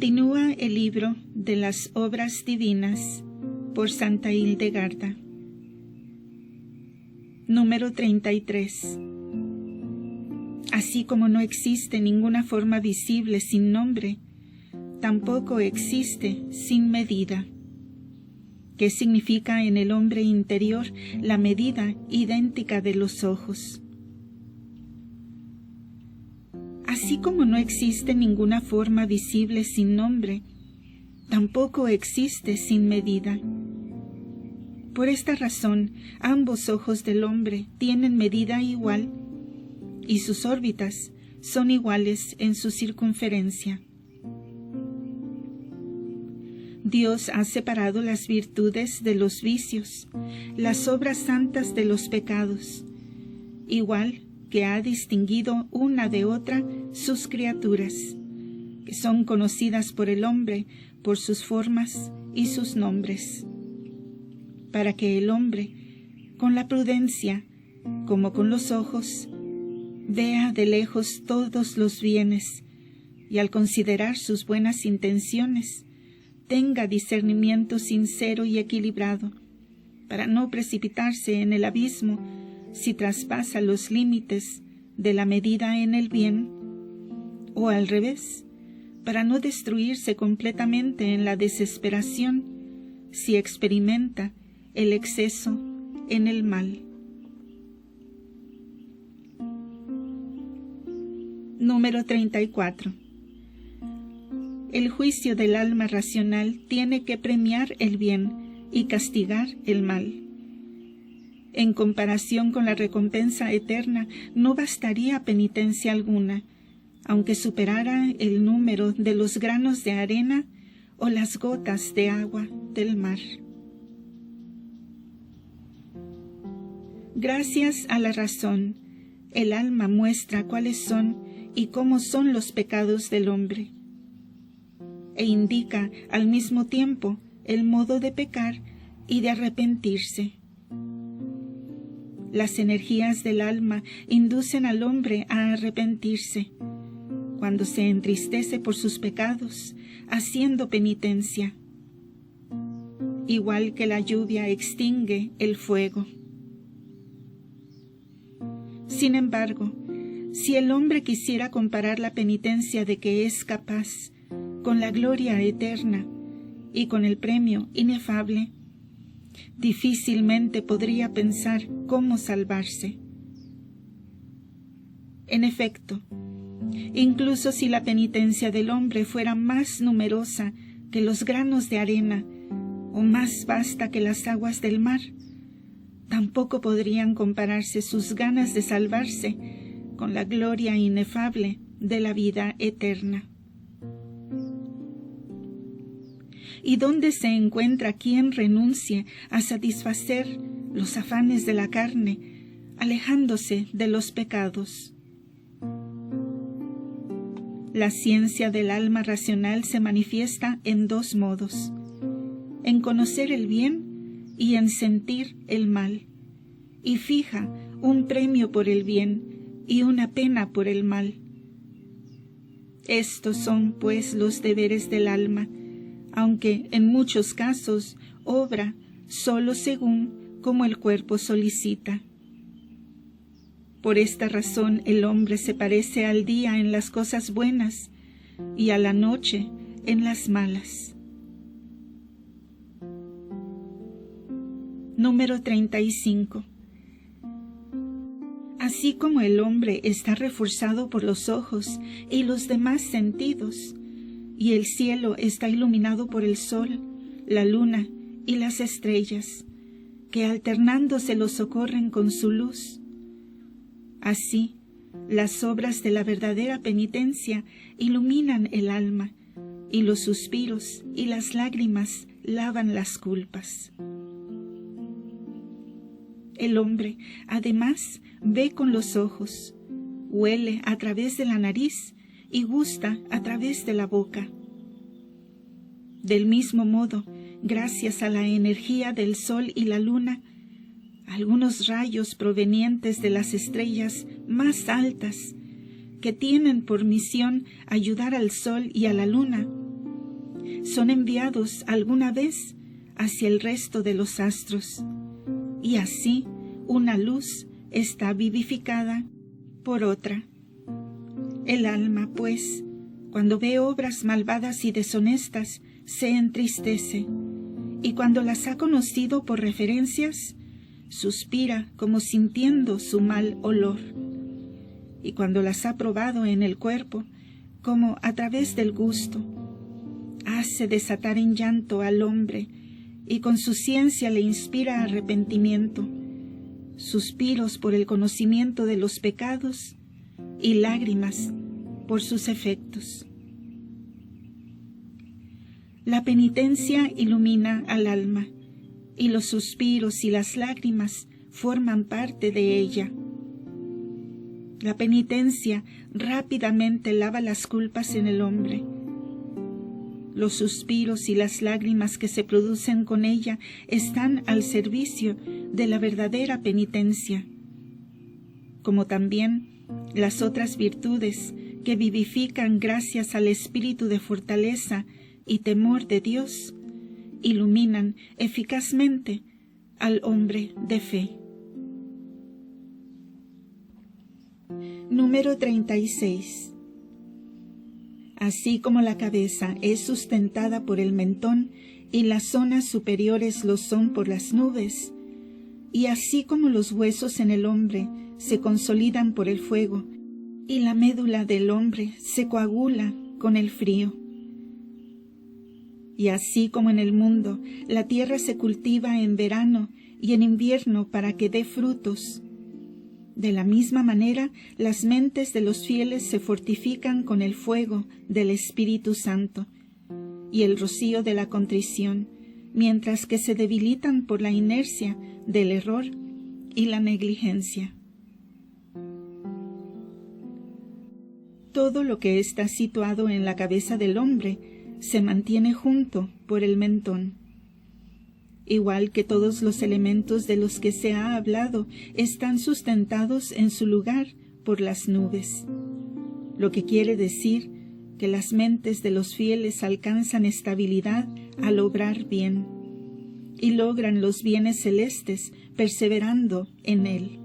Continúa el libro de las obras divinas por Santa Hildegarda. Número 33. Así como no existe ninguna forma visible sin nombre, tampoco existe sin medida. ¿Qué significa en el hombre interior la medida idéntica de los ojos? Así como no existe ninguna forma visible sin nombre, tampoco existe sin medida. Por esta razón, ambos ojos del hombre tienen medida igual y sus órbitas son iguales en su circunferencia. Dios ha separado las virtudes de los vicios, las obras santas de los pecados, igual que ha distinguido una de otra sus criaturas, que son conocidas por el hombre por sus formas y sus nombres, para que el hombre, con la prudencia, como con los ojos, vea de lejos todos los bienes y al considerar sus buenas intenciones, tenga discernimiento sincero y equilibrado, para no precipitarse en el abismo si traspasa los límites de la medida en el bien, o al revés, para no destruirse completamente en la desesperación si experimenta el exceso en el mal. Número 34. El juicio del alma racional tiene que premiar el bien y castigar el mal. En comparación con la recompensa eterna, no bastaría penitencia alguna, aunque superara el número de los granos de arena o las gotas de agua del mar. Gracias a la razón, el alma muestra cuáles son y cómo son los pecados del hombre, e indica al mismo tiempo el modo de pecar y de arrepentirse. Las energías del alma inducen al hombre a arrepentirse, cuando se entristece por sus pecados, haciendo penitencia, igual que la lluvia extingue el fuego. Sin embargo, si el hombre quisiera comparar la penitencia de que es capaz con la gloria eterna y con el premio inefable, difícilmente podría pensar cómo salvarse. En efecto, incluso si la penitencia del hombre fuera más numerosa que los granos de arena o más vasta que las aguas del mar, tampoco podrían compararse sus ganas de salvarse con la gloria inefable de la vida eterna. ¿Y dónde se encuentra quien renuncie a satisfacer los afanes de la carne, alejándose de los pecados? La ciencia del alma racional se manifiesta en dos modos: en conocer el bien y en sentir el mal, y fija un premio por el bien y una pena por el mal. Estos son, pues, los deberes del alma, aunque en muchos casos obra solo según como el cuerpo solicita. Por esta razón el hombre se parece al día en las cosas buenas y a la noche en las malas. Número 35. Así como el hombre está reforzado por los ojos y los demás sentidos, y el cielo está iluminado por el sol, la luna y las estrellas, que alternándose lo socorren con su luz, así las obras de la verdadera penitencia iluminan el alma, y los suspiros y las lágrimas lavan las culpas. El hombre, además, ve con los ojos, huele a través de la nariz y gusta a través de la boca. Del mismo modo, gracias a la energía del sol y la luna, algunos rayos provenientes de las estrellas más altas, que tienen por misión ayudar al sol y a la luna, son enviados alguna vez hacia el resto de los astros, y así una luz está vivificada por otra. El alma, pues, cuando ve obras malvadas y deshonestas, se entristece, y cuando las ha conocido por referencias, suspira como sintiendo su mal olor. Y cuando las ha probado en el cuerpo, como a través del gusto, hace desatar en llanto al hombre, y con su ciencia le inspira arrepentimiento, suspiros por el conocimiento de los pecados y lágrimas por sus efectos. La penitencia ilumina al alma, y los suspiros y las lágrimas forman parte de ella. La penitencia rápidamente lava las culpas en el hombre. Los suspiros y las lágrimas que se producen con ella están al servicio de la verdadera penitencia, como también las otras virtudes que vivifican gracias al espíritu de fortaleza y temor de Dios, iluminan eficazmente al hombre de fe. Número 36. Así como la cabeza es sustentada por el mentón y las zonas superiores lo son por las nubes, y así como los huesos en el hombre se consolidan por el fuego, y la médula del hombre se coagula con el frío. Y así como en el mundo la tierra se cultiva en verano y en invierno para que dé frutos, de la misma manera las mentes de los fieles se fortifican con el fuego del Espíritu Santo y el rocío de la contrición, mientras que se debilitan por la inercia del error y la negligencia. Todo lo que está situado en la cabeza del hombre se mantiene junto por el mentón. Igual que todos los elementos de los que se ha hablado están sustentados en su lugar por las nubes, lo que quiere decir que las mentes de los fieles alcanzan estabilidad al obrar bien y logran los bienes celestes perseverando en él.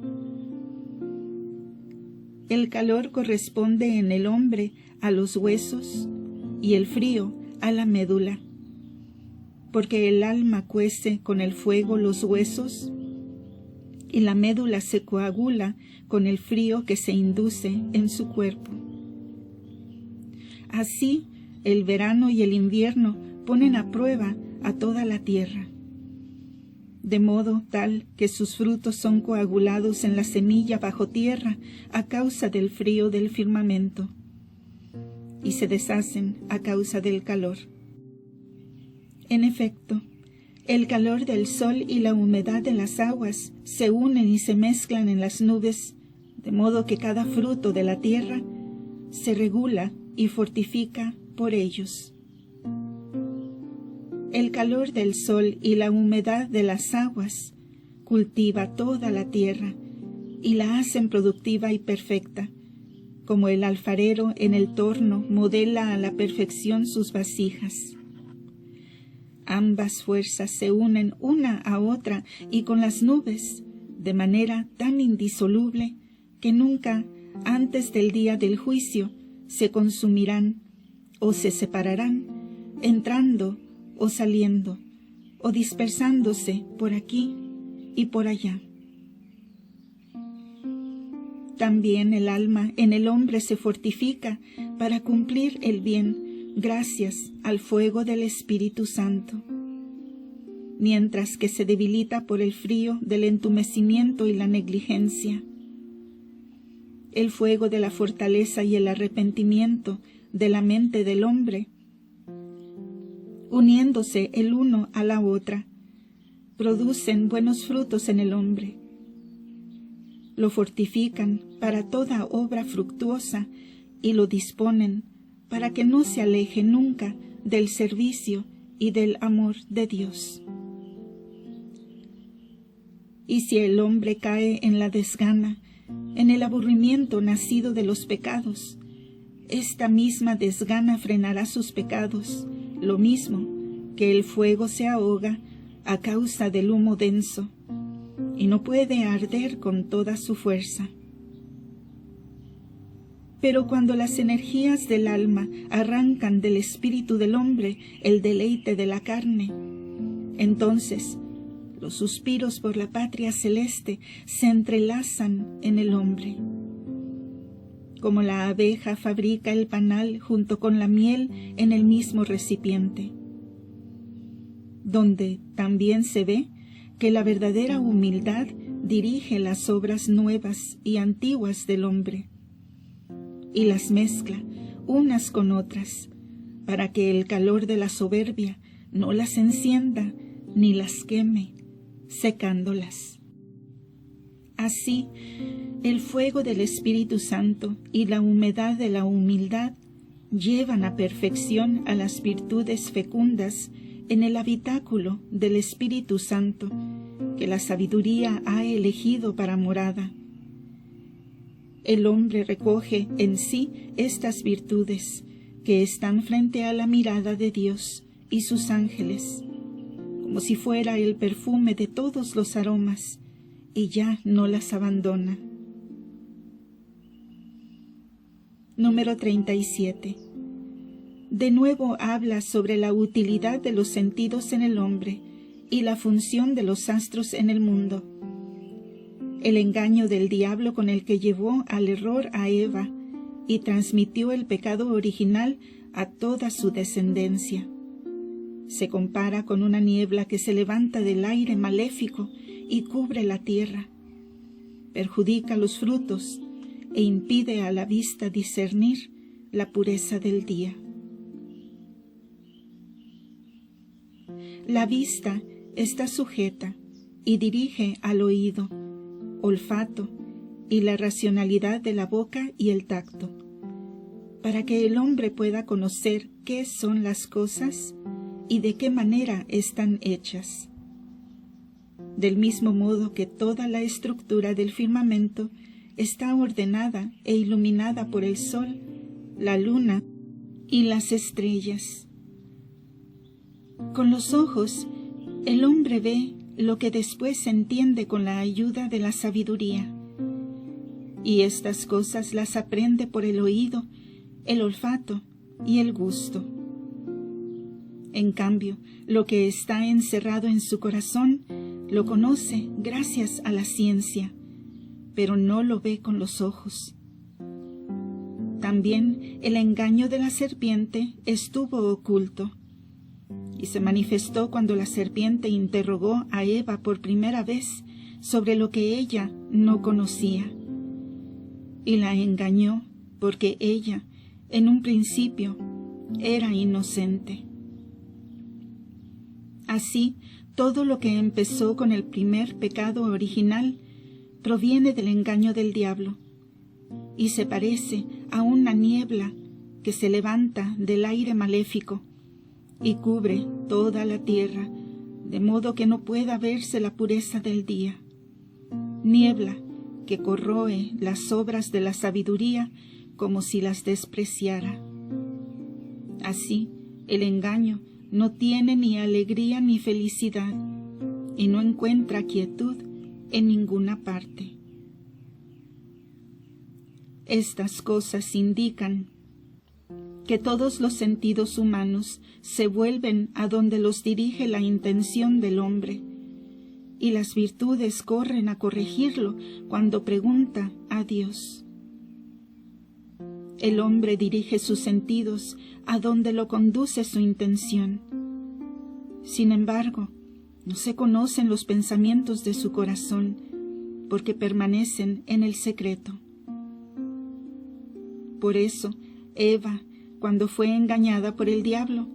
El calor corresponde en el hombre a los huesos y el frío a la médula, porque el alma cuece con el fuego los huesos y la médula se coagula con el frío que se induce en su cuerpo. Así, el verano y el invierno ponen a prueba a toda la tierra, de modo tal que sus frutos son coagulados en la semilla bajo tierra a causa del frío del firmamento, y se deshacen a causa del calor. En efecto, el calor del sol y la humedad de las aguas se unen y se mezclan en las nubes, de modo que cada fruto de la tierra se regula y fortifica por ellos. El calor del sol y la humedad de las aguas cultiva toda la tierra y la hacen productiva y perfecta, como el alfarero en el torno modela a la perfección sus vasijas. Ambas fuerzas se unen una a otra y con las nubes, de manera tan indisoluble que nunca, antes del día del juicio, se consumirán o se separarán, entrando o saliendo, o dispersándose por aquí y por allá. También el alma en el hombre se fortifica para cumplir el bien gracias al fuego del Espíritu Santo, mientras que se debilita por el frío del entumecimiento y la negligencia. El fuego de la fortaleza y el arrepentimiento de la mente del hombre, uniéndose el uno a la otra, producen buenos frutos en el hombre. Lo fortifican para toda obra fructuosa y lo disponen para que no se aleje nunca del servicio y del amor de Dios. Y si el hombre cae en la desgana, en el aburrimiento nacido de los pecados, esta misma desgana frenará sus pecados lo mismo que el fuego se ahoga a causa del humo denso y no puede arder con toda su fuerza. Pero cuando las energías del alma arrancan del espíritu del hombre el deleite de la carne, entonces los suspiros por la patria celeste se entrelazan en el hombre. Como la abeja fabrica el panal junto con la miel en el mismo recipiente, donde también se ve que la verdadera humildad dirige las obras nuevas y antiguas del hombre, y las mezcla unas con otras, para que el calor de la soberbia no las encienda ni las queme, secándolas. Así, el fuego del Espíritu Santo y la humedad de la humildad llevan a perfección a las virtudes fecundas en el habitáculo del Espíritu Santo, que la sabiduría ha elegido para morada. El hombre recoge en sí estas virtudes que están frente a la mirada de Dios y sus ángeles, como si fuera el perfume de todos los aromas, y ya no las abandona. Número 37. De nuevo habla sobre la utilidad de los sentidos en el hombre y la función de los astros en el mundo. El engaño del diablo con el que llevó al error a Eva y transmitió el pecado original a toda su descendencia. Se compara con una niebla que se levanta del aire maléfico y cubre la tierra, perjudica los frutos e impide a la vista discernir la pureza del día. La vista está sujeta y dirige al oído, olfato y la racionalidad de la boca y el tacto, para que el hombre pueda conocer qué son las cosas y de qué manera están hechas. Del mismo modo que toda la estructura del firmamento está ordenada e iluminada por el sol, la luna y las estrellas. Con los ojos, el hombre ve lo que después se entiende con la ayuda de la sabiduría, y estas cosas las aprende por el oído, el olfato y el gusto. En cambio, lo que está encerrado en su corazón lo conoce gracias a la ciencia, pero no lo ve con los ojos. También el engaño de la serpiente estuvo oculto, y se manifestó cuando la serpiente interrogó a Eva por primera vez sobre lo que ella no conocía, y la engañó porque ella, en un principio, era inocente. Así, todo lo que empezó con el primer pecado original proviene del engaño del diablo, y se parece a una niebla que se levanta del aire maléfico y cubre toda la tierra, de modo que no pueda verse la pureza del día. Niebla que corroe las obras de la sabiduría como si las despreciara. Así, el engaño no tiene ni alegría ni felicidad, y no encuentra quietud en ninguna parte. Estas cosas indican que todos los sentidos humanos se vuelven a donde los dirige la intención del hombre, y las virtudes corren a corregirlo cuando pregunta a Dios. El hombre dirige sus sentidos a donde lo conduce su intención. Sin embargo, no se conocen los pensamientos de su corazón, porque permanecen en el secreto. Por eso, Eva, cuando fue engañada por el diablo,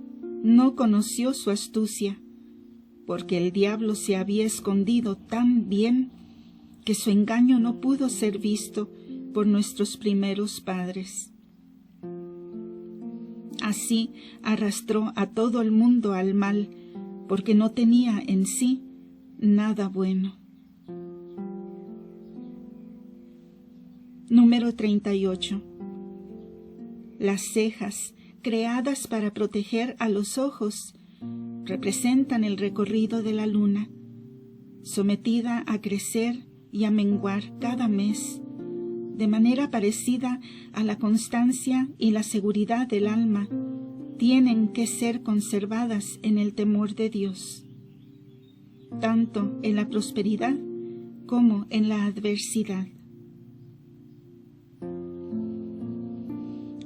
no conoció su astucia, porque el diablo se había escondido tan bien que su engaño no pudo ser visto por nuestros primeros padres. Así arrastró a todo el mundo al mal, porque no tenía en sí nada bueno. Número 38. Las cejas creadas para proteger a los ojos, representan el recorrido de la luna, sometida a crecer y a menguar cada mes, de manera parecida a la constancia y la seguridad del alma, tienen que ser conservadas en el temor de Dios, tanto en la prosperidad como en la adversidad.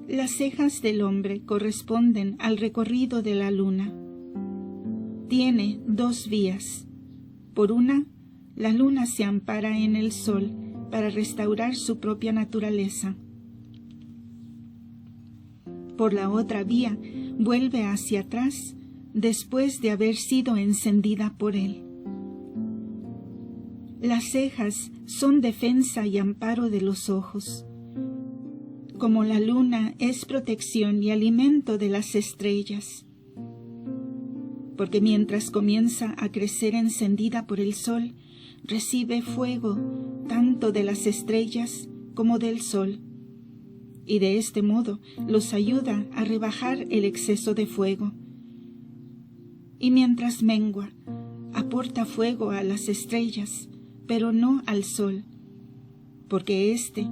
Las cejas del hombre corresponden al recorrido de la luna. Tiene dos vías. Por una, la luna se ampara en el sol para restaurar su propia naturaleza. Por la otra vía, vuelve hacia atrás después de haber sido encendida por él. Las cejas son defensa y amparo de los ojos. Como la luna es protección y alimento de las estrellas. Porque mientras comienza a crecer encendida por el sol, recibe fuego tanto de las estrellas como del sol, y de este modo los ayuda a rebajar el exceso de fuego. Y mientras mengua, aporta fuego a las estrellas, pero no al sol, porque éste,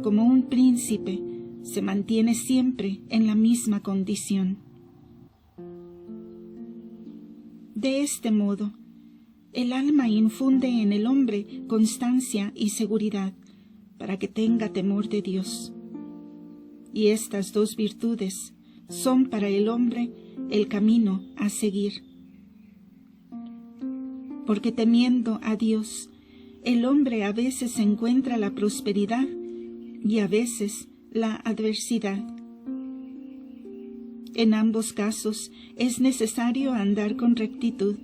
como un príncipe, se mantiene siempre en la misma condición. De este modo, el alma infunde en el hombre constancia y seguridad para que tenga temor de Dios. Y estas dos virtudes son para el hombre el camino a seguir. Porque temiendo a Dios, el hombre a veces encuentra la prosperidad y a veces la adversidad. En ambos casos es necesario andar con rectitud,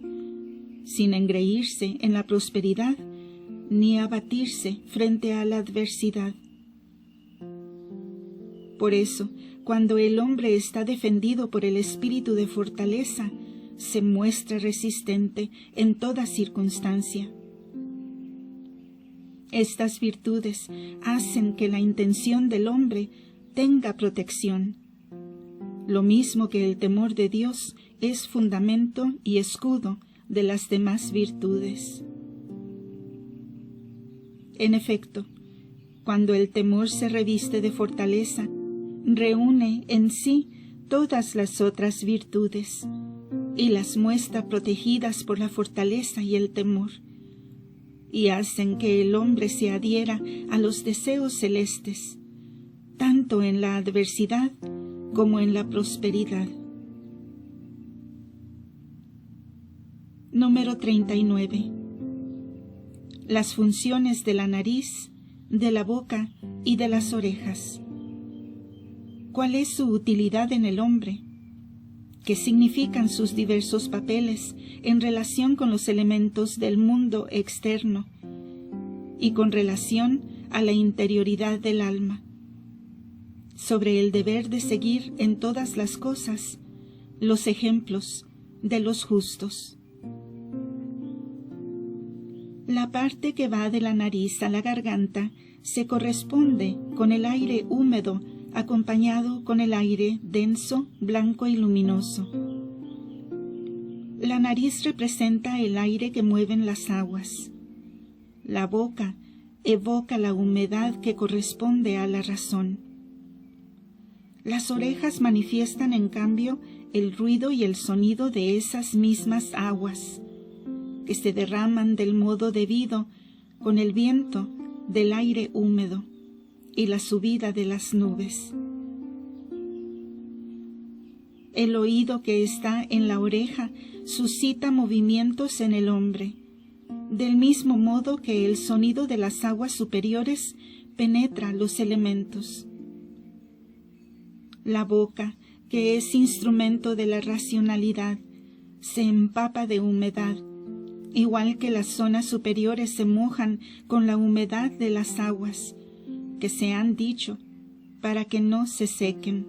sin engreírse en la prosperidad ni abatirse frente a la adversidad. Por eso, cuando el hombre está defendido por el espíritu de fortaleza, se muestra resistente en toda circunstancia. Estas virtudes hacen que la intención del hombre tenga protección. Lo mismo que el temor de Dios es fundamento y escudo de las demás virtudes. En efecto, cuando el temor se reviste de fortaleza, reúne en sí todas las otras virtudes y las muestra protegidas por la fortaleza y el temor, y hacen que el hombre se adhiera a los deseos celestes, tanto en la adversidad como en la prosperidad. Número 39. Las funciones de la nariz, de la boca y de las orejas. ¿Cuál es su utilidad en el hombre? ¿Qué significan sus diversos papeles en relación con los elementos del mundo externo y con relación a la interioridad del alma? Sobre el deber de seguir en todas las cosas los ejemplos de los justos. La parte que va de la nariz a la garganta se corresponde con el aire húmedo acompañado con el aire denso, blanco y luminoso. La nariz representa el aire que mueven las aguas. La boca evoca la humedad que corresponde a la razón. Las orejas manifiestan, en cambio, el ruido y el sonido de esas mismas aguas, que se derraman del modo debido con el viento del aire húmedo y la subida de las nubes. El oído que está en la oreja suscita movimientos en el hombre, del mismo modo que el sonido de las aguas superiores penetra los elementos. La boca, que es instrumento de la racionalidad, se empapa de humedad, igual que las zonas superiores se mojan con la humedad de las aguas, que se han dicho, para que no se sequen.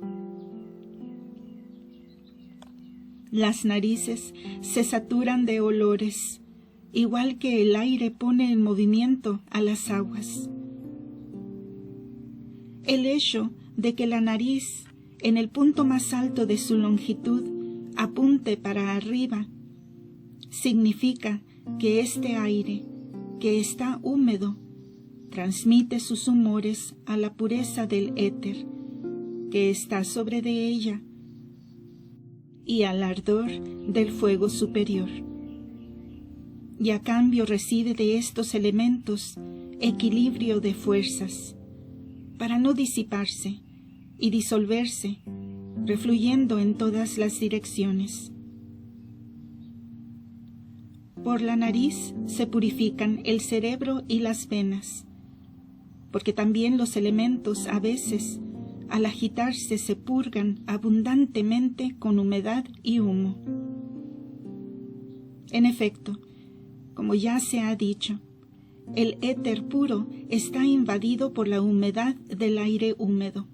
Las narices se saturan de olores, igual que el aire pone en movimiento a las aguas. El hecho de que la nariz en el punto más alto de su longitud, apunte para arriba, significa que este aire, que está húmedo, transmite sus humores a la pureza del éter, que está sobre de ella, y al ardor del fuego superior. Y a cambio recibe de estos elementos equilibrio de fuerzas, para no disiparse y disolverse, refluyendo en todas las direcciones. Por la nariz se purifican el cerebro y las venas, porque también los elementos a veces, al agitarse, se purgan abundantemente con humedad y humo. En efecto, como ya se ha dicho, el éter puro está invadido por la humedad del aire húmedo.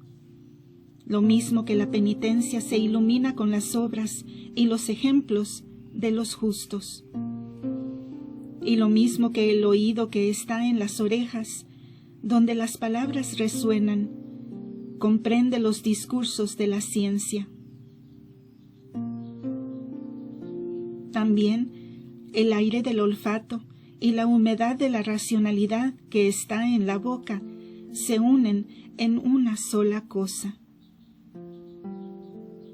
Lo mismo que la penitencia se ilumina con las obras y los ejemplos de los justos. Y lo mismo que el oído que está en las orejas, donde las palabras resuenan, comprende los discursos de la ciencia. También el aire del olfato y la humedad de la racionalidad que está en la boca se unen en una sola cosa.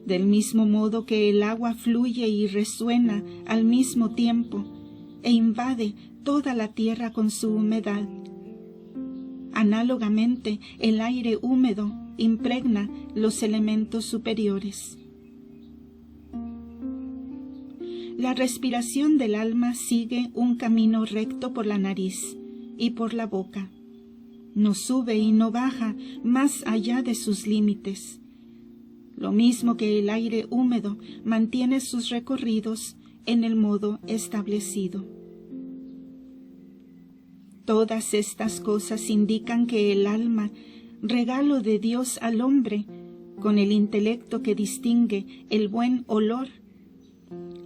Del mismo modo que el agua fluye y resuena al mismo tiempo e invade toda la tierra con su humedad, análogamente el aire húmedo impregna los elementos superiores. La respiración del alma sigue un camino recto por la nariz y por la boca. No sube y no baja más allá de sus límites. Lo mismo que el aire húmedo mantiene sus recorridos en el modo establecido. Todas estas cosas indican que el alma, regalo de Dios al hombre, con el intelecto que distingue el buen olor,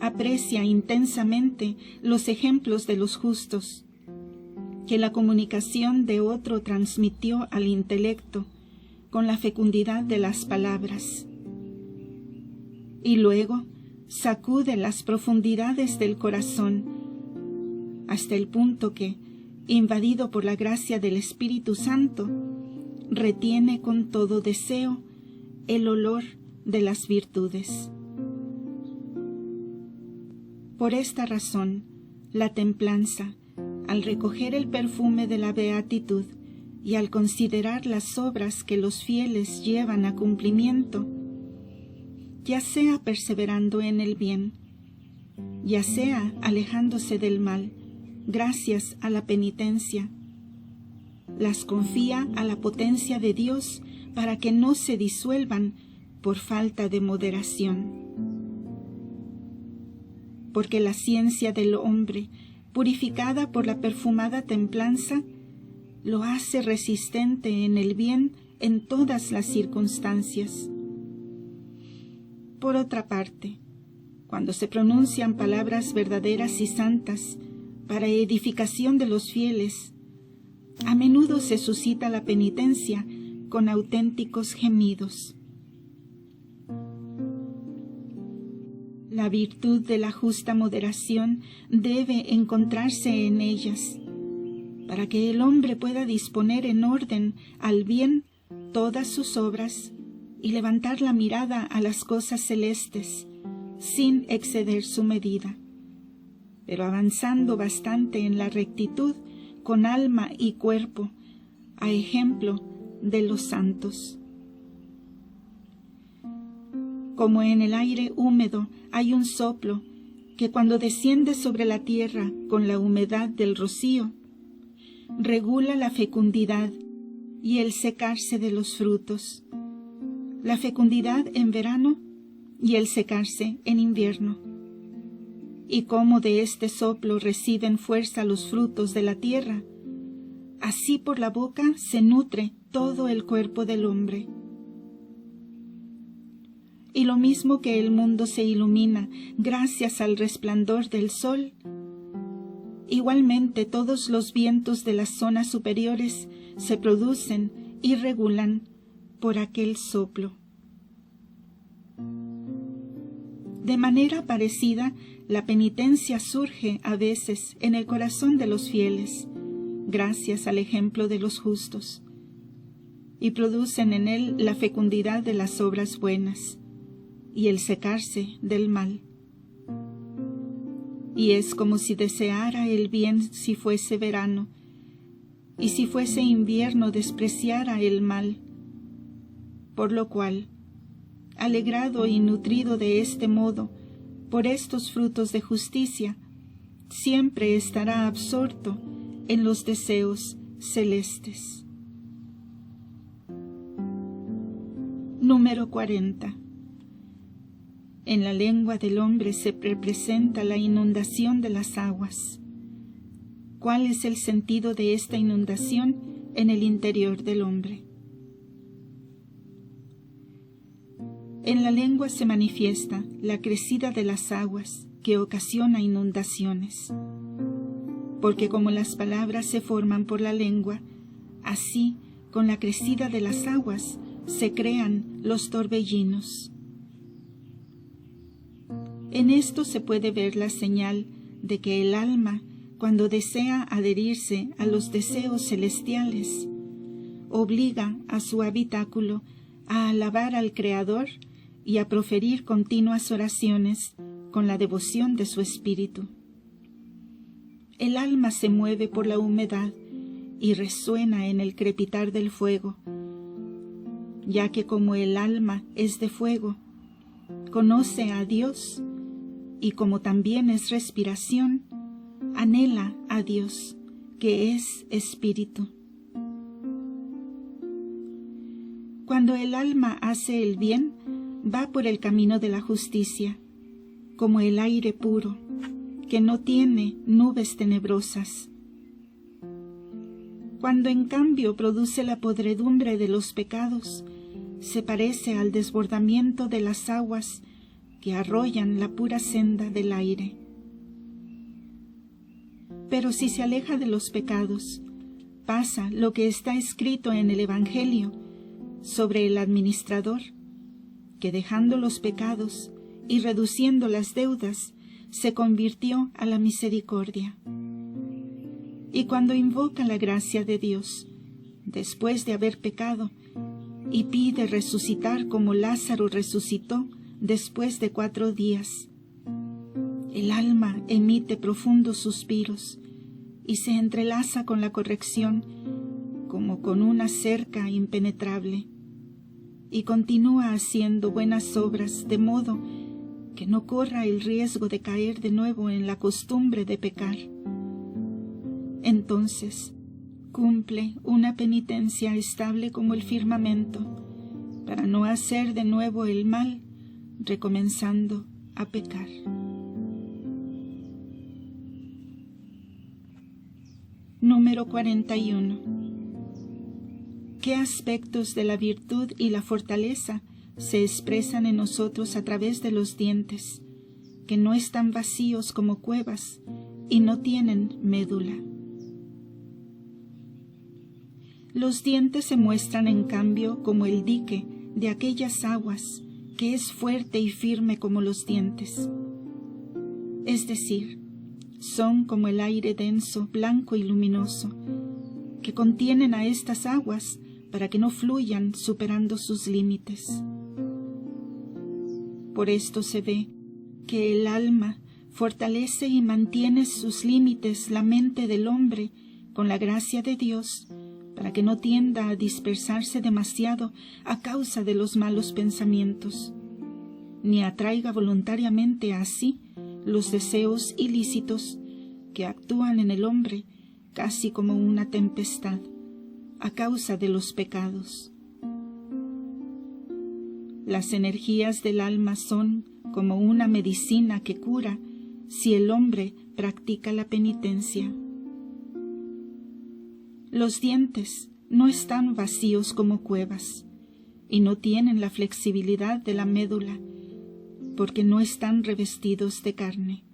aprecia intensamente los ejemplos de los justos, que la comunicación de otro transmitió al intelecto con la fecundidad de las palabras. Y luego sacude las profundidades del corazón, hasta el punto que, invadido por la gracia del Espíritu Santo, retiene con todo deseo el olor de las virtudes. Por esta razón, la templanza, al recoger el perfume de la beatitud y al considerar las obras que los fieles llevan a cumplimiento, ya sea perseverando en el bien, ya sea alejándose del mal, gracias a la penitencia, las confía a la potencia de Dios para que no se disuelvan por falta de moderación. Porque la ciencia del hombre, purificada por la perfumada templanza, lo hace resistente en el bien en todas las circunstancias. Por otra parte, cuando se pronuncian palabras verdaderas y santas para edificación de los fieles, a menudo se suscita la penitencia con auténticos gemidos. La virtud de la justa moderación debe encontrarse en ellas, para que el hombre pueda disponer en orden al bien todas sus obras y levantar la mirada a las cosas celestes, sin exceder su medida, pero avanzando bastante en la rectitud con alma y cuerpo, a ejemplo de los santos. Como en el aire húmedo hay un soplo que cuando desciende sobre la tierra con la humedad del rocío, regula la fecundidad y el secarse de los frutos, la fecundidad en verano y el secarse en invierno. Y como de este soplo reciben fuerza los frutos de la tierra, así por la boca se nutre todo el cuerpo del hombre. Y lo mismo que el mundo se ilumina gracias al resplandor del sol, igualmente todos los vientos de las zonas superiores se producen y regulan por aquel soplo. De manera parecida, la penitencia surge a veces en el corazón de los fieles, gracias al ejemplo de los justos, y producen en él la fecundidad de las obras buenas y el secarse del mal. Y es como si deseara el bien si fuese verano, y si fuese invierno despreciara el mal, por lo cual, alegrado y nutrido de este modo por estos frutos de justicia, siempre estará absorto en los deseos celestes. Número 40. En la lengua del hombre se representa la inundación de las aguas. ¿Cuál es el sentido de esta inundación en el interior del hombre? En la lengua se manifiesta la crecida de las aguas que ocasiona inundaciones, porque como las palabras se forman por la lengua, así con la crecida de las aguas se crean los torbellinos. En esto se puede ver la señal de que el alma, cuando desea adherirse a los deseos celestiales, obliga a su habitáculo a alabar al Creador y a proferir continuas oraciones con la devoción de su espíritu. El alma se mueve por la humedad y resuena en el crepitar del fuego, ya que como el alma es de fuego, conoce a Dios, y como también es respiración, anhela a Dios, que es espíritu. Cuando el alma hace el bien, va por el camino de la justicia, como el aire puro, que no tiene nubes tenebrosas. Cuando en cambio produce la podredumbre de los pecados, se parece al desbordamiento de las aguas que arrollan la pura senda del aire. Pero si se aleja de los pecados, pasa lo que está escrito en el Evangelio sobre el administrador, que dejando los pecados y reduciendo las deudas, se convirtió a la misericordia. Y cuando invoca la gracia de Dios, después de haber pecado, y pide resucitar como Lázaro resucitó después de 4 días, el alma emite profundos suspiros y se entrelaza con la corrección como con una cerca impenetrable, y continúa haciendo buenas obras de modo que no corra el riesgo de caer de nuevo en la costumbre de pecar. Entonces cumple una penitencia estable como el firmamento, para no hacer de nuevo el mal, recomenzando a pecar. Número 41. ¿Qué aspectos de la virtud y la fortaleza se expresan en nosotros a través de los dientes, que no están vacíos como cuevas y no tienen médula? Los dientes se muestran en cambio como el dique de aquellas aguas que es fuerte y firme como los dientes. Es decir, son como el aire denso, blanco y luminoso, que contienen a estas aguas para que no fluyan superando sus límites. Por esto se ve que el alma fortalece y mantiene sus límites la mente del hombre con la gracia de Dios, para que no tienda a dispersarse demasiado a causa de los malos pensamientos, ni atraiga voluntariamente a sí los deseos ilícitos que actúan en el hombre casi como una tempestad a causa de los pecados. Las energías del alma son como una medicina que cura si el hombre practica la penitencia. Los dientes no están vacíos como cuevas y no tienen la flexibilidad de la médula, porque no están revestidos de carne.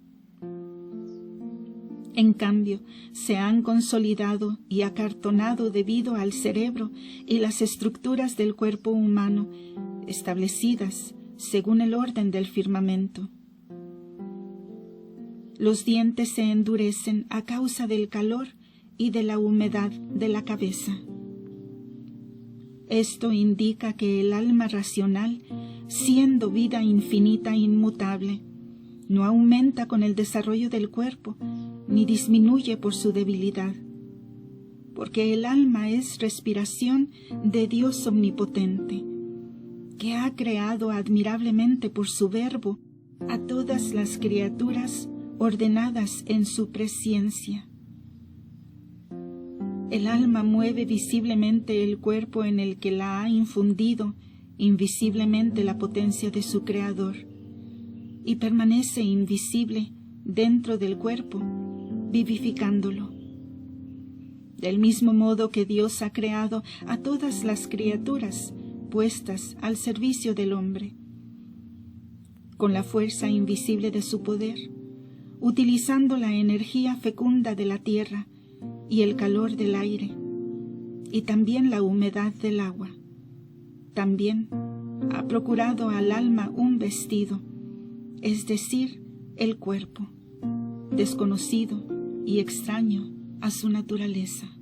En cambio, se han consolidado y acartonado debido al cerebro y las estructuras del cuerpo humano, establecidas según el orden del firmamento, Los dientes se endurecen a causa del calor y de la humedad de la cabeza. Esto indica que el alma racional, siendo vida infinita e inmutable, no aumenta con el desarrollo del cuerpo, ni disminuye por su debilidad, porque el alma es respiración de Dios omnipotente, que ha creado admirablemente por su verbo a todas las criaturas ordenadas en su presciencia. El alma mueve visiblemente el cuerpo en el que la ha infundido invisiblemente la potencia de su Creador, y permanece invisible dentro del cuerpo, vivificándolo. Del mismo modo que Dios ha creado a todas las criaturas puestas al servicio del hombre, con la fuerza invisible de su poder, utilizando la energía fecunda de la tierra y el calor del aire, y también la humedad del agua. También ha procurado al alma un vestido, es decir, el cuerpo, desconocido y extraño a su naturaleza.